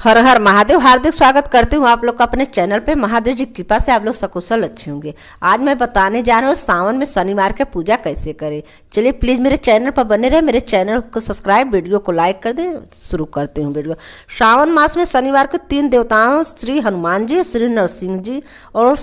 हर हर महादेव। हार्दिक स्वागत करती हूँ आप लोग का अपने चैनल पे। महादेव जी की कृपा से आप लोग सकुशल अच्छे होंगे। आज मैं बताने जा रहा हूँ सावन में शनिवार के पूजा कैसे करें। चलिए प्लीज़ मेरे चैनल पर बने रहे, मेरे चैनल को सब्सक्राइब, वीडियो को लाइक कर दें। शुरू करती हूँ वीडियो। श्रावण मास में शनिवार को 3 देवताओं श्री हनुमान जी, श्री नरसिंह जी और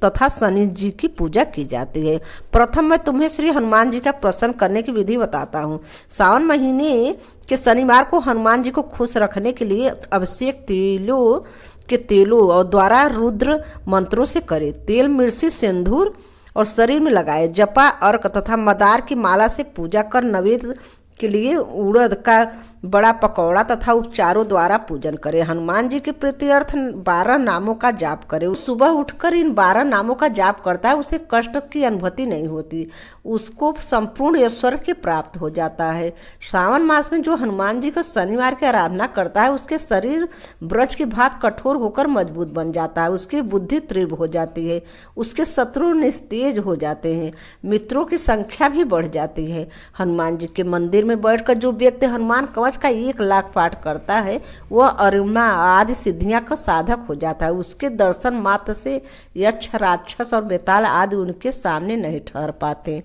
तथा शनि जी की पूजा की जाती है। प्रथम मैं तुम्हें श्री हनुमान जी का प्रसन्न करने की विधि बताता हूँ। सावन महीने के शनिवार को हनुमान जी को खुश रखने के लिए अभिषेक तेलों और द्वारा रुद्र मंत्रों से करें। तेल, मिर्ची, सिंदूर और शरीर में लगाए। जपा, अर्क तथा मदार की माला से पूजा कर नैवेद्य के लिए उड़द का बड़ा पकौड़ा तथा उपचारों द्वारा पूजन करें। हनुमान जी के प्रीत्यर्थ 12 नामों का जाप करें। सुबह उठकर इन 12 नामों का जाप करता है, उसे कष्ट की अनुभूति नहीं होती, उसको संपूर्ण ऐश्वर्य की प्राप्त हो जाता है। श्रावण मास में जो हनुमान जी को शनिवार की आराधना करता है, उसके शरीर ब्रज की भांति कठोर होकर मजबूत बन जाता है, उसकी बुद्धि तीव्र हो जाती है, उसके शत्रु निस्तेज हो जाते हैं, मित्रों की संख्या भी बढ़ जाती है। हनुमान जी के मंदिर में बैठकर जो व्यक्ति हनुमान कवच का 1 लाख पाठ करता है, वह अरुणा आदि सिद्धियां का साधक हो जाता है। उसके दर्शन मात्र से यक्ष, राक्षस और बेताल आदि उनके सामने नहीं ठहर पाते।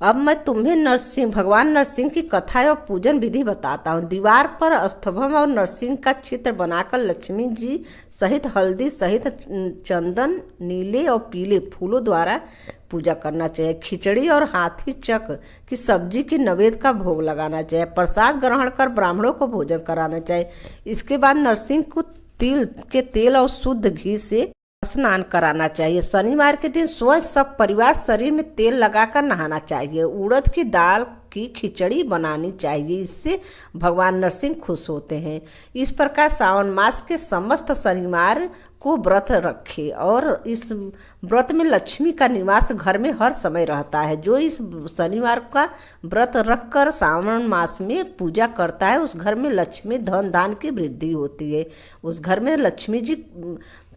अब मैं तुम्हें भगवान नरसिंह की कथा और पूजन विधि बताता हूँ। दीवार पर स्तंभ और नरसिंह का चित्र बनाकर लक्ष्मी जी सहित हल्दी सहित चंदन, नीले और पीले फूलों द्वारा पूजा करना चाहिए। खिचड़ी और हाथी चक की सब्जी की नैवेद्य का भोग लगाना चाहिए। प्रसाद ग्रहण कर ब्राह्मणों को भोजन कराना चाहिए। इसके बाद नरसिंह को तिल के तेल और शुद्ध घी से स्नान कराना चाहिए। शनिवार के दिन स्वयं सब परिवार शरीर में तेल लगाकर नहाना चाहिए। उड़द की दाल की खिचड़ी बनानी चाहिए, इससे भगवान नरसिंह खुश होते हैं। इस प्रकार श्रावण मास के समस्त शनिवार को व्रत रखें और इस व्रत में लक्ष्मी का निवास घर में हर समय रहता है। जो इस शनिवार का व्रत रखकर श्रावण मास में पूजा करता है, उस घर में लक्ष्मी धन धान की वृद्धि होती है। उस घर में लक्ष्मी जी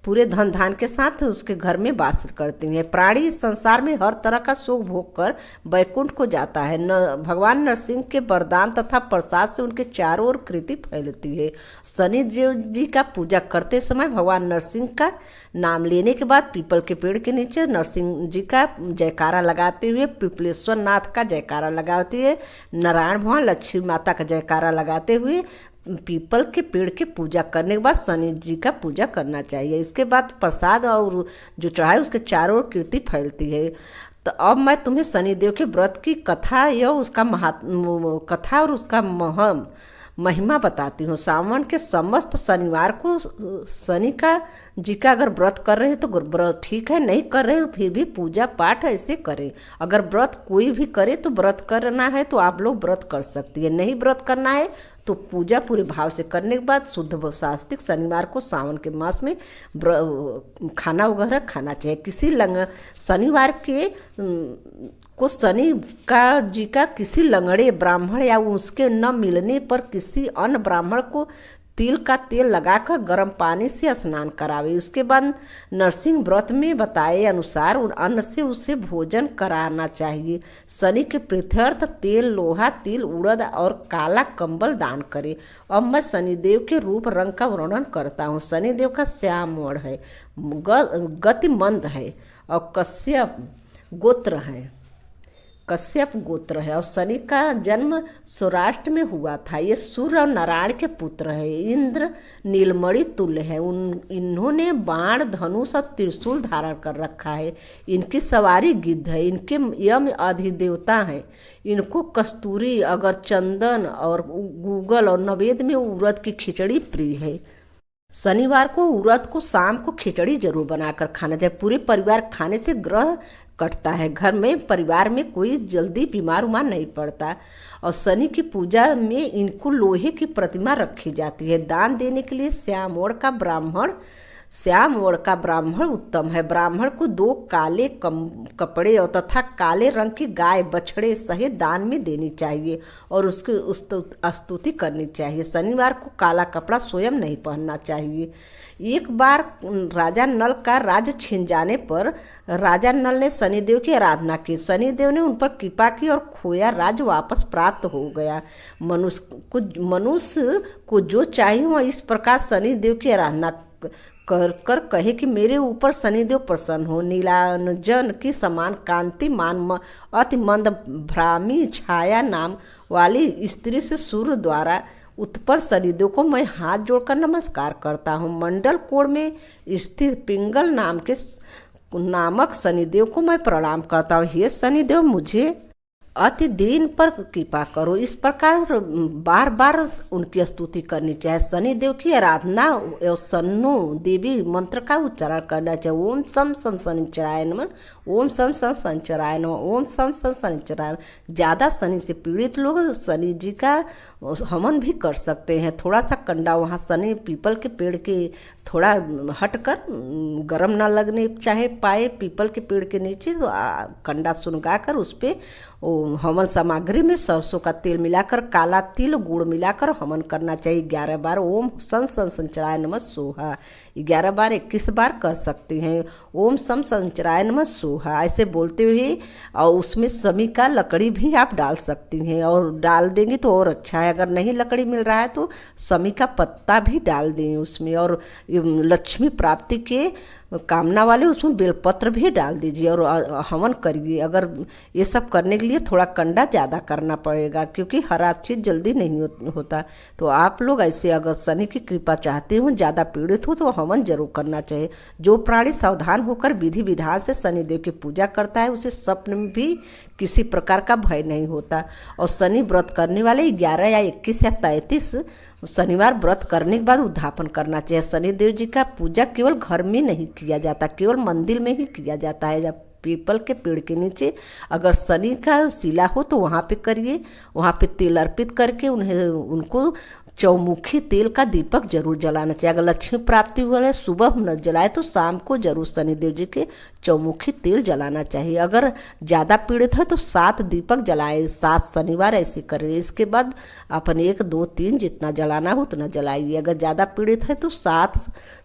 पूरे धन धान के साथ उसके घर में वास करती हैं। प्राणी इस संसार में हर तरह का सुख भोग कर वैकुंठ को जाता है। भगवान नरसिंह के वरदान तथा प्रसाद से उनके चारों ओर कृति फैलती है। शनि देव जी का पूजा करते समय भगवान नरसिंह का नाम लेने के बाद पीपल के पेड़ के नीचे नरसिंह जी का जयकारा लगाते हुए, पिपलेश्वर नाथ का जयकारा लगाते हुए, नारायण भगवान लक्ष्मी माता का जयकारा लगाते हुए पीपल के पेड़ की पूजा करने के बाद शनि जी का पूजा करना चाहिए। इसके बाद प्रसाद और जो चढ़ाए उसके चारों ओर कीर्ति फैलती है। तो अब मैं तुम्हें शनिदेव के व्रत की कथा या उसका कथा और उसका महिमा बताती हूँ। सावन के समस्त शनिवार को शनि का जी का अगर व्रत कर रहे हैं तो व्रत ठीक है, नहीं कर रहे तो फिर भी पूजा पाठ ऐसे करें। अगर व्रत कोई भी करे तो व्रत करना है तो आप लोग व्रत कर सकती है, नहीं व्रत करना है तो पूजा पूरे भाव से करने के बाद शुद्ध शास्त्रिक शनिवार को सावन के मास में खाना वगैरह खाना चाहिए। किसी शनिवार के को शनि का जी का किसी लंगड़े ब्राह्मण या उसके न मिलने पर किसी अन्य ब्राह्मण को तिल का तेल लगाकर गर्म पानी से स्नान करावे। उसके बाद नरसिंह व्रत में बताए अनुसार अन्न से उसे भोजन कराना चाहिए। शनि के प्रीत्यर्थ तेल, लोहा, तिल, उड़द और काला कंबल दान करे। अब मैं शनिदेव के रूप रंग का वर्णन करता हूँ। शनिदेव का श्याम वर्ण है, गतिमंद है और कश्यप गोत्र है और शनि का जन्म सौराष्ट्र में हुआ था। ये सूर्य और नारायण के पुत्र है। इंद्र नीलमणि तुल्य है। इन्होंने बाण, धनुष और त्रिशूल धारण कर रखा है। इनकी सवारी गिद्ध है। इनके यम अधिदेवता हैं। इनको कस्तूरी, अगर चंदन और गूगल और नवेद में उड़द की खिचड़ी प्रिय है। शनिवार को उड़द को शाम को खिचड़ी जरूर बनाकर खाना चाहिए। पूरे परिवार खाने से ग्रह कटता है। घर में परिवार में कोई जल्दी बीमार उमार नहीं पड़ता। और शनि की पूजा में इनको लोहे की प्रतिमा रखी जाती है। दान देने के लिए श्यामोड़ का ब्राह्मण श्याम वर्ण का ब्राह्मण उत्तम है। ब्राह्मण को 2 काले कपड़े और तथा काले रंग की गाय बछड़े सहित दान में देनी चाहिए और उसकी स्तुति करनी चाहिए। शनिवार को काला कपड़ा स्वयं नहीं पहनना चाहिए। एक बार राजा नल का राज्य छिन जाने पर राजा नल ने शनिदेव की आराधना की। शनिदेव ने उन पर कृपा की और खोया राज्य वापस प्राप्त हो गया। मनुष्य को जो चाहिए वह इस प्रकार शनिदेव की आराधना कर कर कहे कि मेरे ऊपर शनिदेव प्रसन्न हो। नीलांजन की समान कांतिमान अति मंद भ्रामी छाया नाम वाली स्त्री से सूर्य द्वारा उत्पन्न शनिदेव को मैं हाथ जोड़कर नमस्कार करता हूँ। मंडल कोण में स्थित पिंगल नामक शनिदेव को मैं प्रणाम करता हूँ। हे शनिदेव, मुझे अति दीन पर कृपा करो। इस प्रकार बार बार उनकी स्तुति करनी चाहिए। शनिदेव की आराधना एवं सन्नु देवी मंत्र का उच्चारण करना चाहिए। ओम सम सम शनिचराय नमः, ओम सम सम शनिचराय नमः, ओम सम सम शनिचराय। ज़्यादा शनि से पीड़ित लोग शनि जी का हवन भी कर सकते हैं। थोड़ा सा कंडा वहाँ शनि पीपल के पेड़ के थोड़ा हटकर गर्म ना लगने चाहे पाए पीपल के पेड़ के नीचे तो कंडा सुनगाकर उस पर हवन सामग्री में सरसों का तेल मिलाकर काला तिल गुड़ मिलाकर हवन करना चाहिए। 11 बार ओम सं संचराय नमः सोहा 11 बार 21 बार कर सकते हैं। ओम सम संचराय नमः सोहा ऐसे बोलते हुए और उसमें समी का लकड़ी भी आप डाल सकती हैं और डाल देंगे तो और अच्छा है। अगर नहीं लकड़ी मिल रहा है तो समी का पत्ता भी डाल दें उसमें। और लक्ष्मी प्राप्ति के कामना वाले उसमें बेलपत्र भी डाल दीजिए और हवन करिए। अगर ये सब करने के लिए थोड़ा कंडा ज़्यादा करना पड़ेगा क्योंकि हर चीज़ जल्दी नहीं होता। तो आप लोग ऐसे अगर शनि की कृपा चाहते हो, ज़्यादा पीड़ित हो तो हवन जरूर करना चाहिए। जो प्राणी सावधान होकर विधि विधान से शनिदेव की पूजा करता है उसे स्वप्न में भी किसी प्रकार का भय नहीं होता। और शनि व्रत करने वाले 11 या 21 या 33 शनिवार व्रत करने के बाद उद्यापन करना चाहिए। शनिदेव जी का पूजा केवल घर में नहीं किया जाता, केवल मंदिर में ही किया जाता है। जब पीपल के पेड़ के नीचे अगर शनि का शिला हो तो वहाँ पे करिए। वहाँ पे तेल अर्पित करके उनको चौमुखी तेल का दीपक जरूर जलाना चाहिए। अगर लक्ष्मी प्राप्ति हुआ है सुबह न जलाए तो शाम को जरूर शनिदेव जी के चौमुखी तेल जलाना चाहिए। अगर ज़्यादा पीड़ित है तो 7 दीपक जलाएं, 7 शनिवार ऐसे करें। इसके बाद अपन 1 2 3 जितना जलाना हो उतना जलाइए। अगर ज़्यादा पीड़ित है तो 7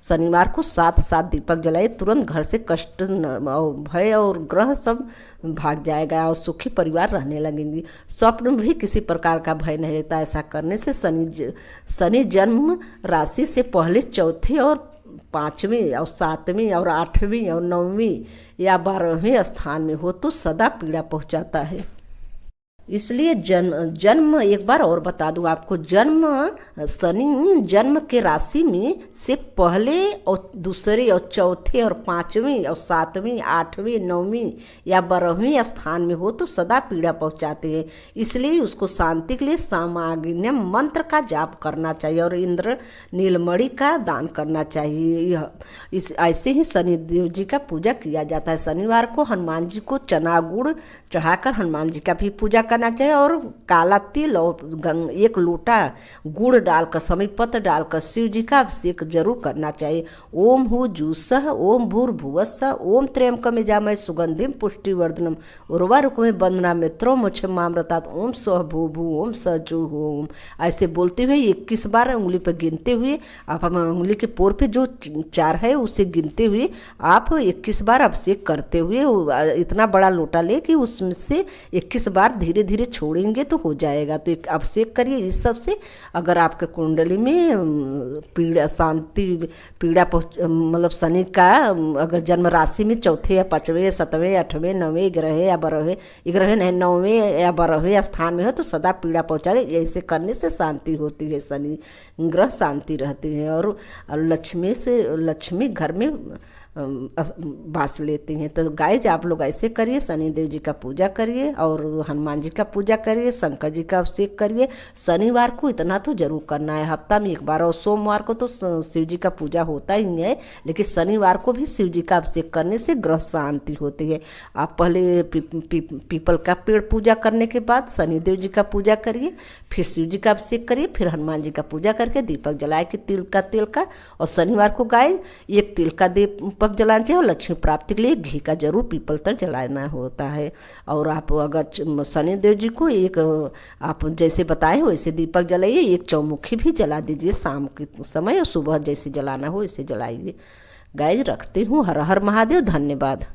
शनिवार को 7 दीपक जलाइए। तुरंत घर से कष्ट भय और ग्रह सब भाग जाएगा और सुखी परिवार रहने लगेंगे। स्वप्न में भी किसी प्रकार का भय नहीं रहता। ऐसा करने से शनि जन्म राशि से पहले चौथे और 5वें और 7वें और 8वें और 9वें या 12वें स्थान में हो तो सदा पीड़ा पहुंचाता है। इसलिए जन्म एक बार और बता दूं आपको, शनि जन्म के राशि में से पहले और दूसरे और चौथे और 5वें और 7वें 8वें 9वें या 12वें स्थान में हो तो सदा पीड़ा पहुंचाते हैं। इसलिए उसको शांति के लिए सामान्यम मंत्र का जाप करना चाहिए और इंद्र नीलमणि का दान करना चाहिए। ऐसे ही शनिदेव जी का पूजा किया जाता है। शनिवार को हनुमान जी को चना गुड़ चढ़ाकर हनुमान जी का भी पूजा करना चाहिए और काला तिल और 1 लोटा गुड़ डालकर समी पत्र डालकर शिव जी का अभिषेक जरूर करना चाहिए। ओम हु जूसह ओम भूर्भुवस्सह ओम त्र्यंबकम यजामहे सुगंधिम पुष्टिवर्धनम उर्वारुकमे बंधना मित्रों मोक्षमामृतात् ओम स्वः भू ओम स जू ओम। ऐसे बोलते हुए 21 बार उंगली पर गिनते हुए आप उंगली के पोर पे जो 4 है उसे गिनते हुए आप 21 बार अभिषेक करते हुए इतना बड़ा लोटा ले कि उसमें से 21 बार धीरे धीरे छोड़ेंगे तो हो जाएगा। तो एक अभिषेक करिए इस सब से। अगर आपके कुंडली में पीड़ा मतलब शनि का अगर जन्म राशि में चौथे या 5वें 7वें 8वें 9वें 11वें या 12वें 9वें या 12वें स्थान में हो तो सदा पीड़ा पहुंचा दे। ऐसे करने से शांति होती है, शनि ग्रह शांति रहते हैं और लक्ष्मी घर में बास लेती हैं। तो गाइज आप लोग ऐसे करिए, शनिदेव जी का पूजा करिए और हनुमान जी का पूजा करिए, शंकर जी का अभिषेक करिए। शनिवार को इतना तो जरूर करना है, हफ्ता में एक बार। और सोमवार को तो शिव जी का पूजा होता ही है, लेकिन शनिवार को भी शिव जी का अभिषेक करने से ग्रह शांति होती है। आप पहले पीपल का पेड़ पूजा करने के बाद शनिदेव जी का पूजा करिए, फिर शिव जी का अभिषेक करिए, फिर हनुमान जी का पूजा करके दीपक जलाए के तिल का। और शनिवार को गाय एक तिल का दीपक जलाना चाहिए। और लक्ष्मी प्राप्ति के लिए घी का जरूर पीपल तक जलाना होता है। और आप अगर शनिदेव जी को एक आप जैसे बताए वैसे दीपक जलाइए, एक चौमुखी भी जला दीजिए शाम के समय, और सुबह जैसे जलाना हो वैसे जलाइए। गाय रखती हूँ। हर हर महादेव। धन्यवाद।